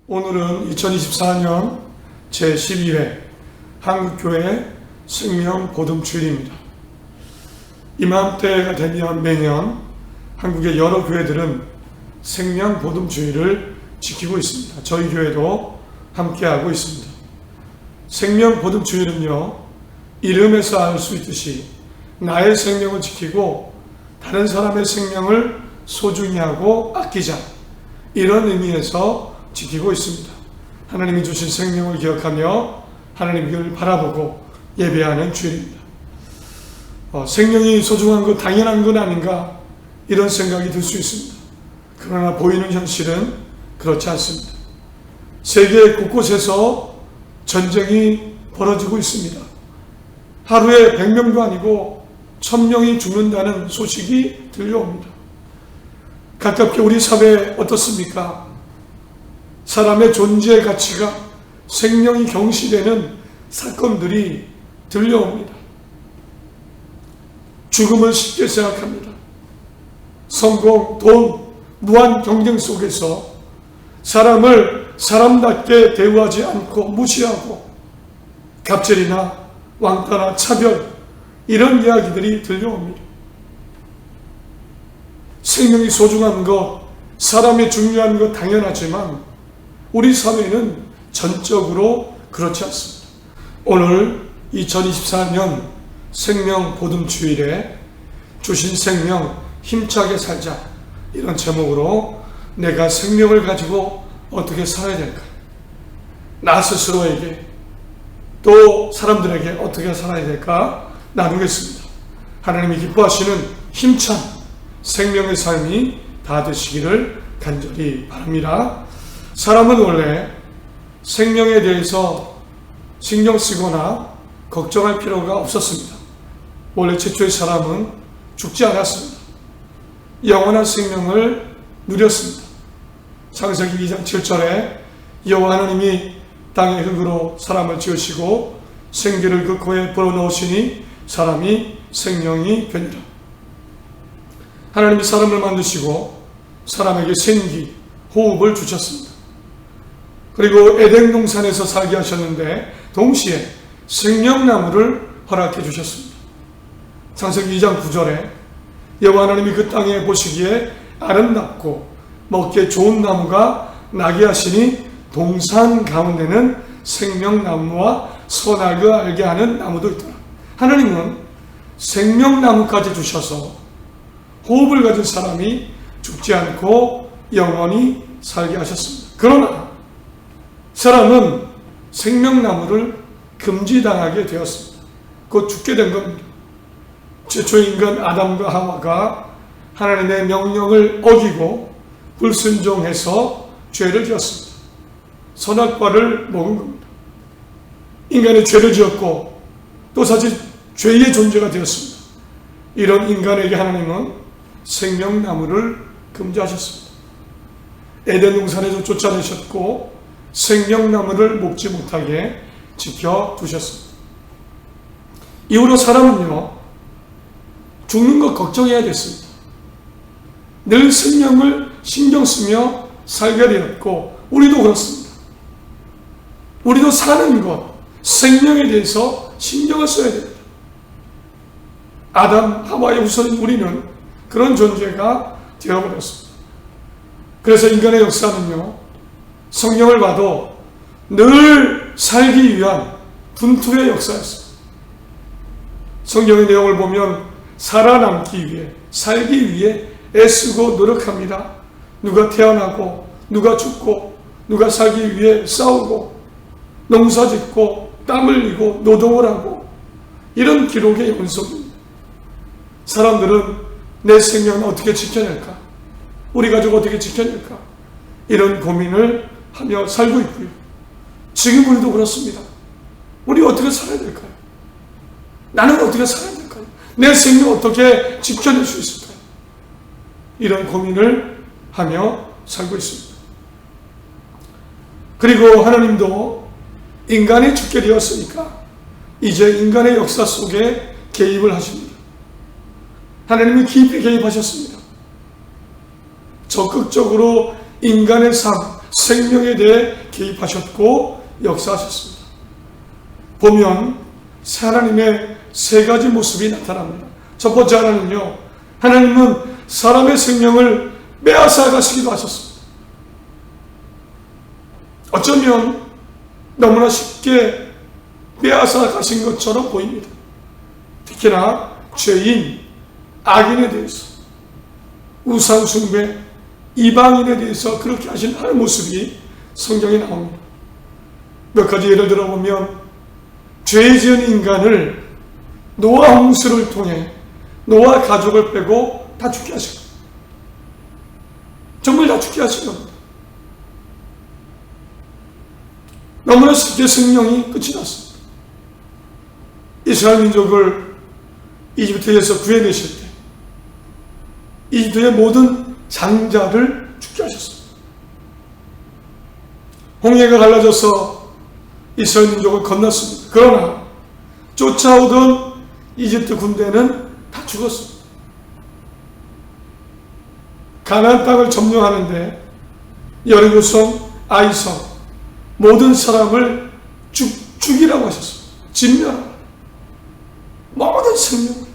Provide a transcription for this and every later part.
오늘은 2024년 제12회 한국교회 생명보듬주일입니다. 이맘때가 되면 매년 한국의 여러 교회들은 생명보듬주일을 지키고 있습니다. 저희 교회도 함께하고 있습니다. 생명보듬주일은요, 이름에서 알 수 있듯이 나의 생명을 지키고 다른 사람의 생명을 소중히 하고 아끼자, 이런 의미에서 지키고 있습니다. 하나님이 주신 생명을 기억하며 하나님을 바라보고 예배하는 주일입니다. 생명이 소중한 것 당연한 건 아닌가, 이런 생각이 들 수 있습니다. 그러나 보이는 현실은 그렇지 않습니다. 세계 곳곳에서 전쟁이 벌어지고 있습니다. 하루에 100명도 아니고 1000명이 죽는다는 소식이 들려옵니다. 가깝게 우리 사회에 어떻습니까? 사람의 존재 가치가 생명이 경시되는 사건들이 들려옵니다. 죽음을 쉽게 생각합니다. 성공, 돈, 무한 경쟁 속에서 사람을 사람답게 대우하지 않고 무시하고 갑질이나 왕따나 차별, 이런 이야기들이 들려옵니다. 생명이 소중한 것, 사람이 중요한 것 당연하지만 우리 사회는 전적으로 그렇지 않습니다. 오늘 2024년 생명보듬주일에 주신 생명 힘차게 살자, 이런 제목으로 내가 생명을 가지고 어떻게 살아야 될까, 나 스스로에게 또 사람들에게 어떻게 살아야 될까 나누겠습니다. 하나님이 기뻐하시는 힘찬 생명의 삶이 다 되시기를 간절히 바랍니다. 사람은 원래 생명에 대해서 신경 쓰거나 걱정할 필요가 없었습니다. 원래 최초의 사람은 죽지 않았습니다. 영원한 생명을 누렸습니다. 창세기 2장 7절에 여호와 하나님이 땅의 흙으로 사람을 지으시고 생기를 그 코에 불어넣으시니 사람이 생명이 되니라. 하나님이 사람을 만드시고 사람에게 생기, 호흡을 주셨습니다. 그리고 에덴 동산에서 살게 하셨는데 동시에 생명나무를 허락해 주셨습니다. 창세기 2장 9절에 여호와 하나님이 그 땅에 보시기에 아름답고 먹기에 좋은 나무가 나게 하시니 동산 가운데는 생명나무와 선악을 알게 하는 나무도 있더라. 하나님은 생명나무까지 주셔서 호흡을 가진 사람이 죽지 않고 영원히 살게 하셨습니다. 그러나 사람은 생명나무를 금지당하게 되었습니다. 곧 죽게 된 겁니다. 최초 인간 아담과 하와가 하나님의 명령을 어기고 불순종해서 죄를 지었습니다. 선악과를 먹은 겁니다. 인간이 죄를 지었고 또 사실 죄의 존재가 되었습니다. 이런 인간에게 하나님은 생명나무를 금지하셨습니다. 에덴 동산에서 쫓아내셨고 생명나무를 먹지 못하게 지켜두셨습니다. 이후로 사람은요, 죽는 것 걱정해야 됐습니다. 늘 생명을 신경 쓰며 살게 되었고 우리도 그렇습니다. 우리도 사는 것, 생명에 대해서 신경을 써야 됩니다. 아담, 하와의 후손인 우리는 그런 존재가 되어버렸습니다. 그래서 인간의 역사는요, 성경을 봐도 늘 살기 위한 분투의 역사였습니다. 성경의 내용을 보면 살아남기 위해, 살기 위해 애쓰고 노력합니다. 누가 태어나고 누가 죽고 누가 살기 위해 싸우고 농사짓고 땀 흘리고 노동을 하고, 이런 기록의 연속입니다. 사람들은 내 생명을 어떻게 지켜낼까, 우리 가족 어떻게 지켜낼까, 이런 고민을 하며 살고 있고요. 지금 우리도 그렇습니다. 우리 어떻게 살아야 될까요? 나는 어떻게 살아야 될까요? 내 생명 어떻게 지켜낼 수 있을까요? 이런 고민을 하며 살고 있습니다. 그리고 하나님도 인간이 죽게 되었으니까 이제 인간의 역사 속에 개입을 하십니다. 하나님이 깊이 개입하셨습니다. 적극적으로 인간의 삶, 생명에 대해 개입하셨고 역사하셨습니다. 보면 하나님의 세 가지 모습이 나타납니다. 첫 번째 하나는요, 하나님은 사람의 생명을 빼앗아 가시기도 하셨습니다. 어쩌면 너무나 쉽게 빼앗아 가신 것처럼 보입니다. 특히나 죄인, 악인에 대해서, 우상숭배, 이방인에 대해서 그렇게 하신 하는 모습이 성경에 나옵니다. 몇 가지 예를 들어보면 죄 지은 인간을 노아 홍수를 통해 노아 가족을 빼고 다 죽게 하신 겁니다. 정말 다 죽게 하신 겁니다. 너무나 쉽게 생명이 끝이 났습니다. 이스라엘 민족을 이집트에서 구해내실 때 이집트의 모든 장자를 죽게 하셨습니다. 홍해가 갈라져서 이스라엘 민족을 건넜습니다. 그러나 쫓아오던 이집트 군대는 다 죽었습니다. 가나안 땅을 점령하는데 여리고성, 아이성 모든 사람을 죽이라고 하셨습니다. 진멸하라. 모든 생명을.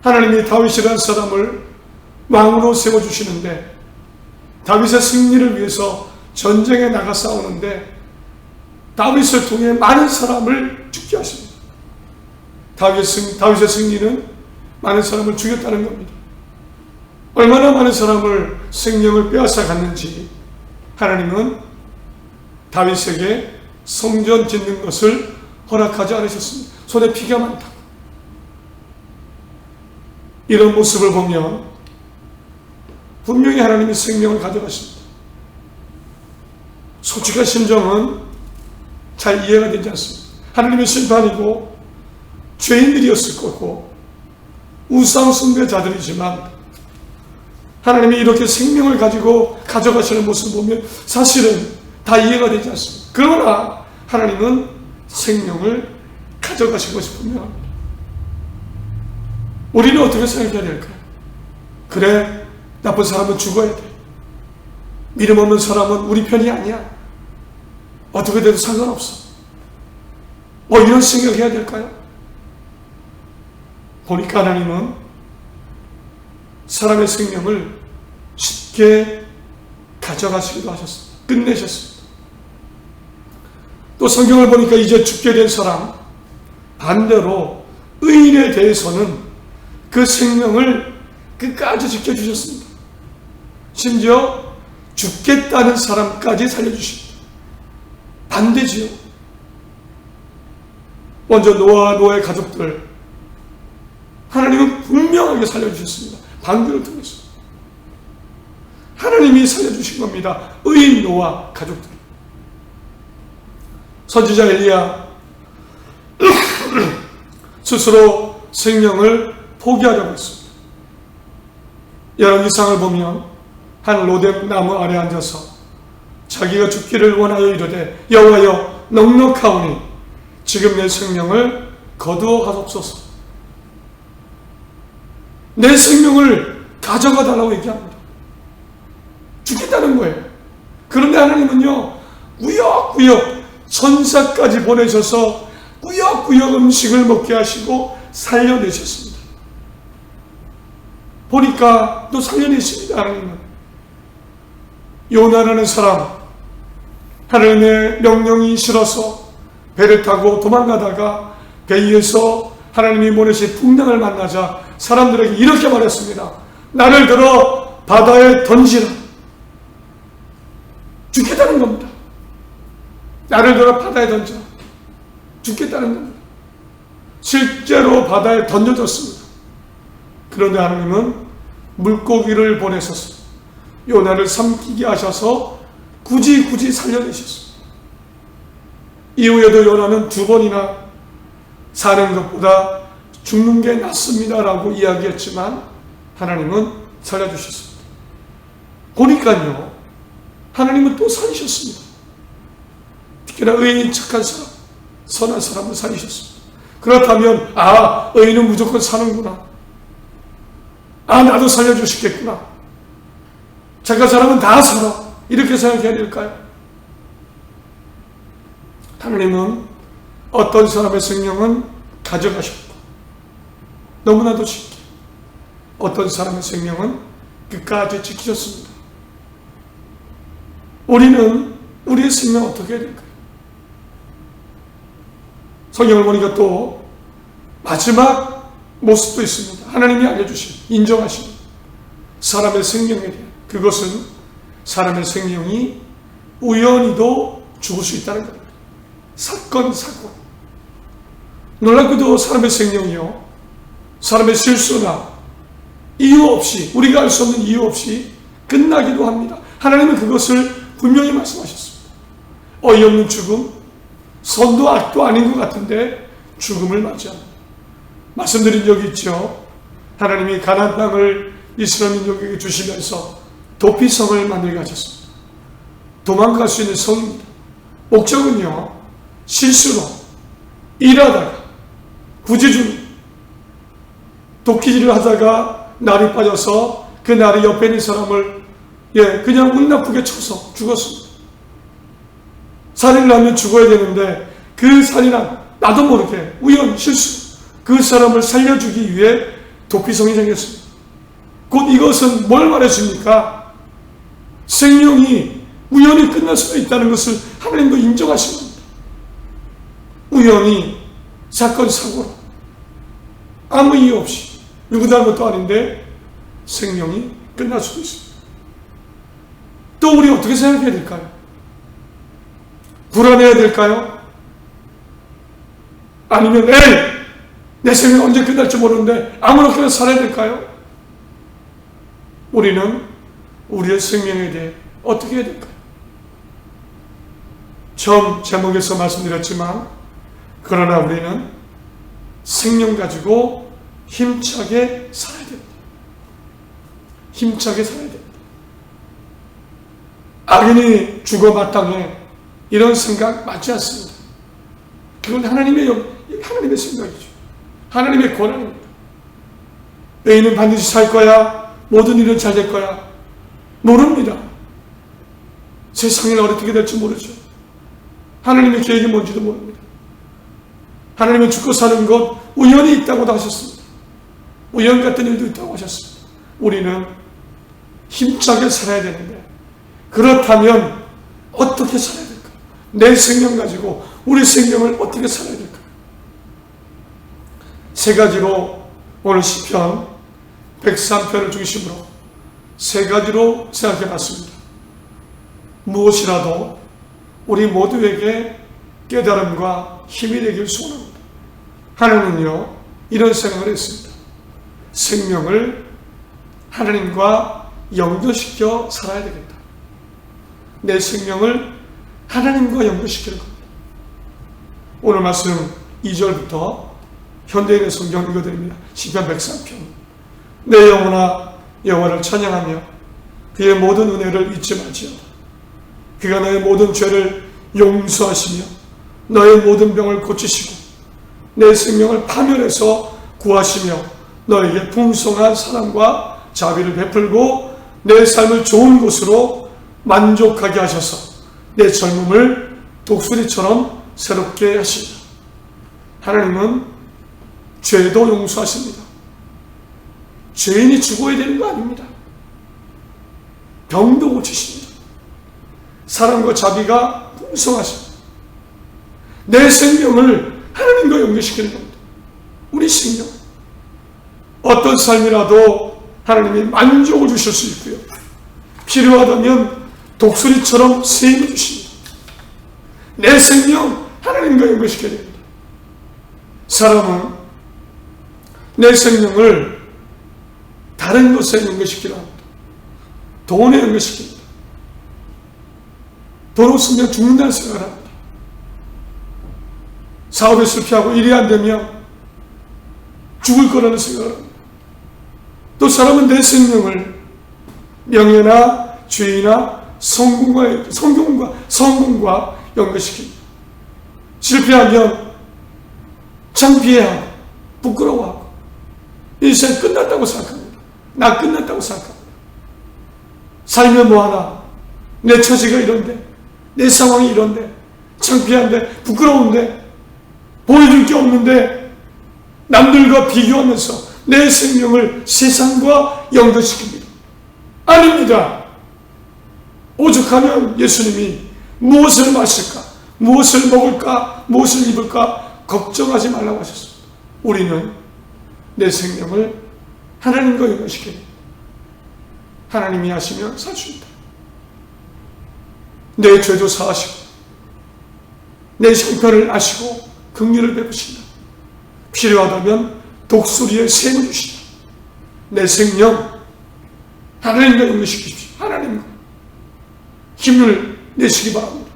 하나님이 다윗이라는 사람을 왕으로 세워주시는데 다윗의 승리를 위해서 전쟁에 나가 싸우는데 다윗을 통해 많은 사람을 죽게 하십니다. 다윗의 승리는 많은 사람을 죽였다는 겁니다. 얼마나 많은 사람을 생명을 빼앗아 갔는지 하나님은 다윗에게 성전 짓는 것을 허락하지 않으셨습니다. 손에 피가 많다고. 이런 모습을 보면 분명히 하나님이 생명을 가져가십니다. 솔직한 심정은 잘 이해가 되지 않습니다. 하나님의 심판이고 죄인들이었을 거고 우상 숭배자들이지만 하나님이 이렇게 생명을 가지고 가져가시는 모습을 보면 사실은 다 이해가 되지 않습니다. 그러나 하나님은 생명을 가져가시고 싶으면 합니다. 우리는 어떻게 생각해야 될까요? 그래, 나쁜 사람은 죽어야 돼. 믿음 없는 사람은 우리 편이 아니야. 어떻게 돼도 상관없어. 뭐 이런 생각해야 될까요? 보니까 하나님은 사람의 생명을 쉽게 가져가시기도 하셨습니다. 끝내셨습니다. 또 성경을 보니까 이제 죽게 된 사람, 반대로 의인에 대해서는 그 생명을 끝까지 지켜주셨습니다. 심지어 죽겠다는 사람까지 살려주십니다. 반대지요. 먼저 노아의 가족들, 하나님은 분명하게 살려주셨습니다. 방주를 통해서. 하나님이 살려주신 겁니다. 의인 노아 가족들. 선지자 엘리야 스스로 생명을 포기하려고 했습니다. 열왕기상을 보면 한 로뎀 나무 아래 앉아서 자기가 죽기를 원하여 이르되 여호와여 넉넉하오니 지금 내 생명을 거두어 가소서. 내 생명을 가져가 달라고 얘기합니다. 죽겠다는 거예요. 그런데 하나님은요, 꾸역꾸역 천사까지 보내셔서 꾸역꾸역 음식을 먹게 하시고 살려내셨습니다. 보니까 또 살려내십니다. 하나님은. 요나라는 사람, 하나님의 명령이 싫어서 배를 타고 도망가다가 배 위에서 하나님이 보내신 풍랑을 만나자 사람들에게 이렇게 말했습니다. 나를 들어 바다에 던지라. 죽겠다는 겁니다. 나를 들어 바다에 던지라. 죽겠다는 겁니다. 실제로 바다에 던져졌습니다. 그런데 하나님은 물고기를 보내셔서 요나를 삼키게 하셔서 굳이 살려내셨습니다. 이후에도 요나는 2번이나 사는 것보다 죽는 게 낫습니다라고 이야기했지만 하나님은 살려주셨습니다. 보니까요, 하나님은 또 살리셨습니다. 특히나 의인이 착한 사람, 선한 사람을 살리셨습니다. 그렇다면 의인은 무조건 사는구나. 나도 살려주시겠구나. 착한 사람은 다 살아. 이렇게 생각해야 될까요? 하나님은 어떤 사람의 생명은 가져가셨고 너무나도 쉽게 어떤 사람의 생명은 끝까지 지키셨습니다. 우리는 우리의 생명 어떻게 해야 될까요? 성경을 보니까 또 마지막 모습도 있습니다. 하나님이 알려주신, 인정하신 사람의 생명에 대한, 그것은 사람의 생명이 우연히도 죽을 수 있다는 겁니다. 사건, 사고. 놀랍게도 사람의 생명이요, 사람의 실수나 이유 없이, 우리가 알 수 없는 이유 없이 끝나기도 합니다. 하나님은 그것을 분명히 말씀하셨습니다. 어이없는 죽음, 선도 악도 아닌 것 같은데 죽음을 맞이합니다. 말씀드린 적이 있죠. 하나님이 가나안 땅을 이스라엘 민족에게 주시면서 도피성을 만들게 하셨습니다. 도망갈 수 있는 성입니다. 목적은요, 실수로 일하다가 부지중에 도끼질을 하다가 날이 빠져서 그 날이 옆에 있는 사람을 그냥 운 나쁘게 쳐서 죽었습니다. 살인을 하면 죽어야 되는데 그 살인한 나도 모르게 우연 실수 그 사람을 살려주기 위해 도피성이 생겼습니다. 곧 이것은 뭘 말해줍니까? 생명이 우연히 끝날 수도 있다는 것을 하나님도 인정하신 겁니다. 우연히 사건 사고로 아무 이유 없이 누구 다른 것도 아닌데 생명이 끝날 수도 있습니다. 또 우리 어떻게 생각해야 될까요? 불안해야 될까요? 아니면 내 생명 언제 끝날지 모르는데 아무렇게나 살아야 될까요? 우리는 우리의 생명에 대해 어떻게 해야 될까요? 처음 제목에서 말씀드렸지만 그러나 우리는 생명 가지고 힘차게 살아야 됩니다. 힘차게 살아야 됩니다. 악인이 죽어 마땅해 이런 생각 맞지 않습니다. 그건 하나님의 생각이죠. 하나님의 권한입니다. 의인은 반드시 살 거야, 모든 일은 잘 될 거야, 모릅니다. 세상이 어떻게 될지 모르죠. 하나님의 계획이 뭔지도 모릅니다. 하나님은 죽고 사는 것 우연히 있다고도 하셨습니다. 우연 같은 일도 있다고 하셨습니다. 우리는 힘차게 살아야 되는데 그렇다면 어떻게 살아야 될까? 내 생명 가지고 우리 생명을 어떻게 살아야 될까? 세 가지로 오늘 시편 103편을 중심으로 세 가지로 생각해 봤습니다. 무엇이라도 우리 모두에게 깨달음과 힘이 되길 소원합니다. 하나님은요, 이런 생각을 했습니다. 생명을 하나님과 연결시켜 살아야 되겠다. 내 생명을 하나님과 연결시키는 겁니다. 오늘 말씀 2절부터 현대인의 성경 읽어드립니다. 시편 103편. 내 영혼아 여호와를 찬양하며 그의 모든 은혜를 잊지 말지어다. 그가 너의 모든 죄를 용서하시며 너의 모든 병을 고치시고 내 생명을 파멸해서 구하시며 너에게 풍성한 사랑과 자비를 베풀고 내 삶을 좋은 곳으로 만족하게 하셔서 내 젊음을 독수리처럼 새롭게 하신다. 하나님은 죄도 용서하십니다. 죄인이 죽어야 되는 거 아닙니다. 병도 고치십니다. 사랑과 자비가 풍성하십니다. 내 생명을 하나님과 연결시키는 겁니다. 우리 생명. 어떤 삶이라도 하나님이 만족을 주실 수 있고요. 필요하다면 독수리처럼 세임해 주십니다. 내 생명 하나님과 연결시켜야 됩니다. 사람은 내 생명을 다른 것에 연결시키려 합니다. 돈에 연결시킵니다. 돈 없으면 죽는다는 생각을 합니다. 사업에 실패하고 일이 안 되면 죽을 거라는 생각을 합니다. 또 사람은 내 생명을 명예나 죄나 성공과 연결시킵니다. 실패하면 창피해하고 부끄러워하고 인생 끝났다고 생각합니다. 나 끝났다고 생각합니다. 살면 뭐하나, 내 처지가 이런데, 내 상황이 이런데, 창피한데, 부끄러운데, 보여줄 게 없는데, 남들과 비교하면서 내 생명을 세상과 연결시킵니다. 아닙니다. 오죽하면 예수님이 무엇을 마실까, 무엇을 먹을까, 무엇을 입을까 걱정하지 말라고 하셨습니다. 우리는 내 생명을 하나님과 연결시켜야 됩니다. 하나님이 하시면 살 수 있다. 내 죄도 사하시고 내 형편을 아시고 긍휼을 베푸신다. 필요하다면 독수리의 샘을 주신다. 내 생명 하나님과 연결시키십시오. 하나님과 힘을 내시기 바랍니다.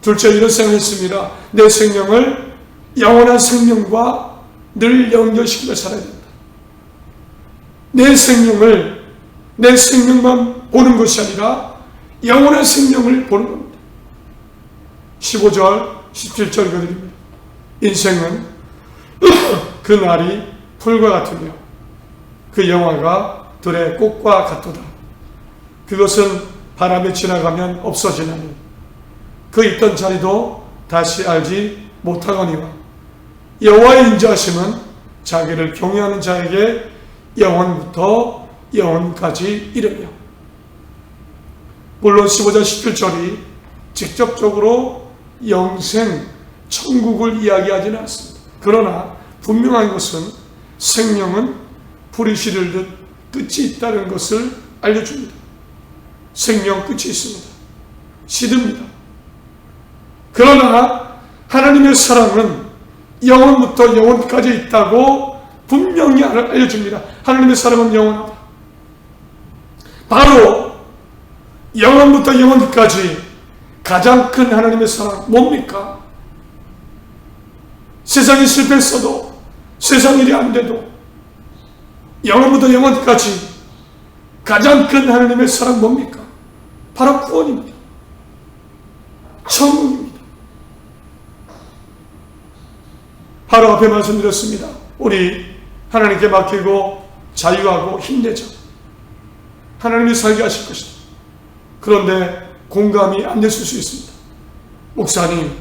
둘째, 이런 생각했습니다. 내 생명을 영원한 생명과 늘 연결시키며 살아야 된다. 내 생명만 보는 것이 아니라 영원한 생명을 보는 겁니다. 15절, 17절 읽어드립니다. 인생은 그 날이 풀과 같으며 그 영화가 들의 꽃과 같도다. 그것은 바람에 지나가면 없어지나니 그 있던 자리도 다시 알지 못하거니와 여호와의 인자하심은 자기를 경외하는 자에게 영원부터 영원까지 이르며. 물론 15절 17절이 직접적으로 영생 천국을 이야기하지는 않습니다. 그러나 분명한 것은 생명은 불이 시들듯 끝이 있다는 것을 알려줍니다. 생명 끝이 있습니다. 시듭니다. 그러나 하나님의 사랑은 영원부터 영원까지 있다고 분명히 알려줍니다. 하나님의 사랑은 영원하다. 바로 영원부터 영원까지 가장 큰 하나님의 사랑 뭡니까? 세상이 실패했어도, 세상 일이 안 돼도 영원부터 영원까지 가장 큰 하나님의 사랑 뭡니까? 바로 구원입니다. 천국입니다. 바로 앞에 말씀드렸습니다. 우리 하나님께 맡기고 자유하고 힘내자. 하나님이 살게 하실 것이다. 그런데 공감이 안 됐을 수 있습니다. 목사님,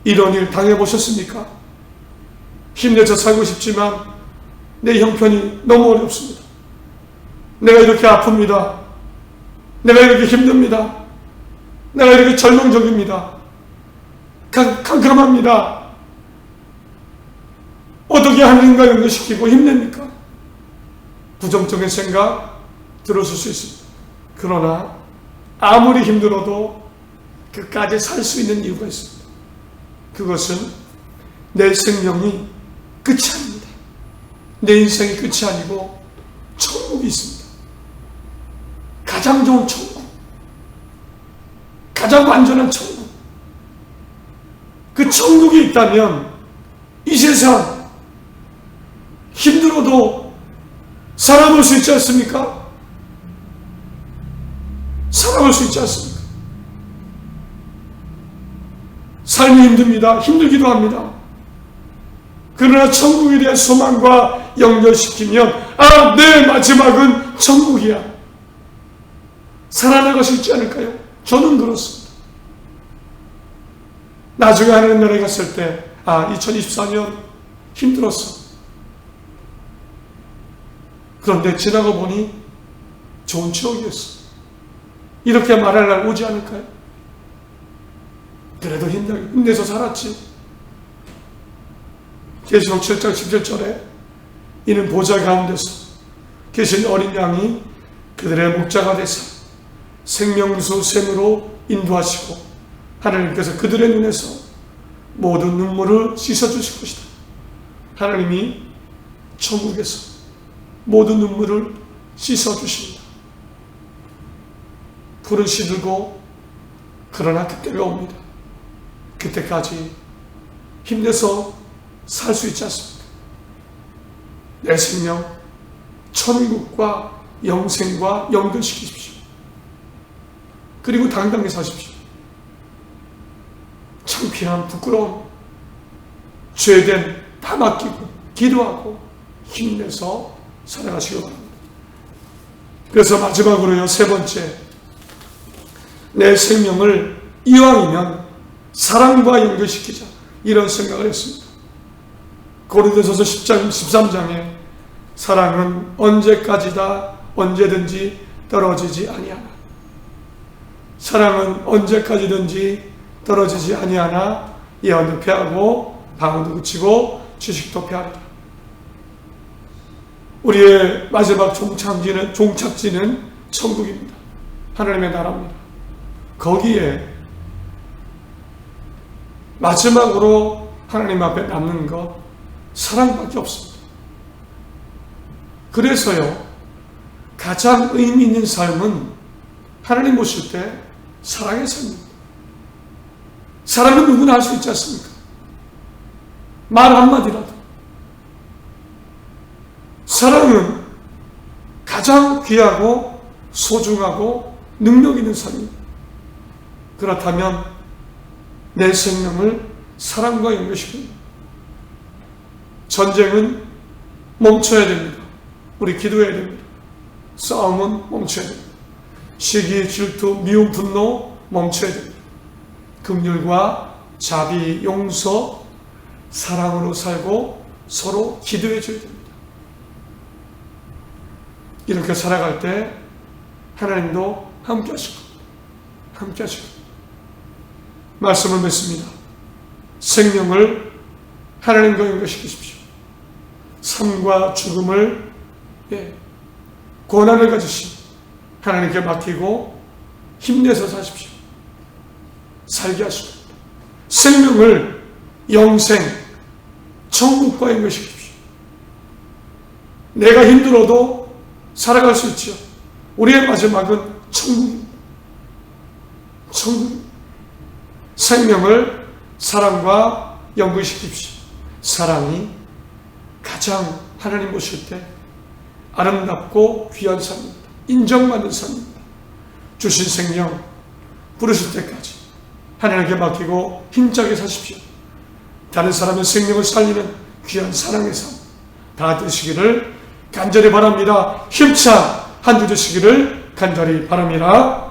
이런 일 당해보셨습니까? 힘내서 살고 싶지만 내 형편이 너무 어렵습니다. 내가 이렇게 아픕니다. 내가 이렇게 힘듭니다. 내가 이렇게 절망적입니다. 캄캄합니다. 어떻게 하나님과 연결시키고 힘냅니까? 부정적인 생각 들었을 수 있습니다. 그러나 아무리 힘들어도 끝까지 살 수 있는 이유가 있습니다. 그것은 내 생명이 끝이 아닙니다. 내 인생이 끝이 아니고 천국이 있습니다. 가장 좋은 천국, 가장 완전한 천국. 그 천국이 있다면 이 세상 힘들어도 살아볼 수 있지 않습니까? 살아볼 수 있지 않습니까? 삶이 힘듭니다. 힘들기도 합니다. 그러나 천국에 대한 소망과 연결시키면 내 마지막은 천국이야. 살아나갈 수 있지 않을까요? 저는 그렇습니다. 나중에 하나님 나라에 갔을 때 2024년 힘들었어. 그런데 지나고 보니 좋은 추억이었어. 이렇게 말할 날 오지 않을까요? 그래도 힘내서 살았지. 계시록 7장 17절에 이는 보좌 가운데서 계신 어린 양이 그들의 목자가 되사 생명수 샘으로 인도하시고 하나님께서 그들의 눈에서 모든 눈물을 씻어주실 것이다. 하나님이 천국에서 모든 눈물을 씻어주십니다. 불은 시들고 그러나 그때가 옵니다. 그때까지 힘내서 살 수 있지 않습니까? 내 생명 천국과 영생과 연결시키십시오. 그리고 당당히 사십시오. 창피함, 부끄러움, 죄된 다 맡기고 기도하고 힘내서 살아가시기 바랍니다. 그래서 마지막으로요, 세 번째, 내 생명을 이왕이면 사랑과 연결시키자, 이런 생각을 했습니다. 고린도전서 10장 13장에 사랑은 언제까지다 언제든지 떨어지지 아니하나, 사랑은 언제까지든지 떨어지지 아니하나, 예언도 패하고 방언도 그치고 지식도 패하리라. 우리의 마지막 종착지는 천국입니다. 하나님의 나라입니다. 거기에 마지막으로 하나님 앞에 남는 것 사랑밖에 없습니다. 그래서요, 가장 의미 있는 삶은 하나님 보실 때 사랑의 삶입니다. 사랑은 누구나 할 수 있지 않습니까? 말 한마디라도. 사랑은 가장 귀하고 소중하고 능력 있는 삶입니다. 그렇다면 내 생명을 사랑과 연결시킵니다. 전쟁은 멈춰야 됩니다. 우리 기도해야 됩니다. 싸움은 멈춰야 됩니다. 시기, 질투, 미움, 분노 멈춰야 됩니다. 긍휼과 자비, 용서, 사랑으로 살고 서로 기도해 줘야 됩니다. 이렇게 살아갈 때 하나님도 함께 하실 겁니다. 함께 하실 겁니다. 말씀을 맺습니다. 생명을 하나님과 연결시키십시오. 삶과 죽음을, 고난을 가지신 하나님께 맡기고 힘내서 사십시오. 살게 하실 겁니다. 생명을 영생, 천국과 연결시키십시오. 내가 힘들어도 살아갈 수 있죠. 우리의 마지막은 천국입니다. 천국입니다. 생명을 사랑과 연결시키십시오. 사랑이 가장 하나님 보실 때 아름답고 귀한 삶입니다. 인정받는 삶입니다. 주신 생명 부르실 때까지 하나님께 맡기고 힘차게 사십시오. 다른 사람의 생명을 살리는 귀한 사랑의 삶 다 되시기를 간절히 바랍니다. 힘찬 한 주 되시기를 간절히 바랍니다.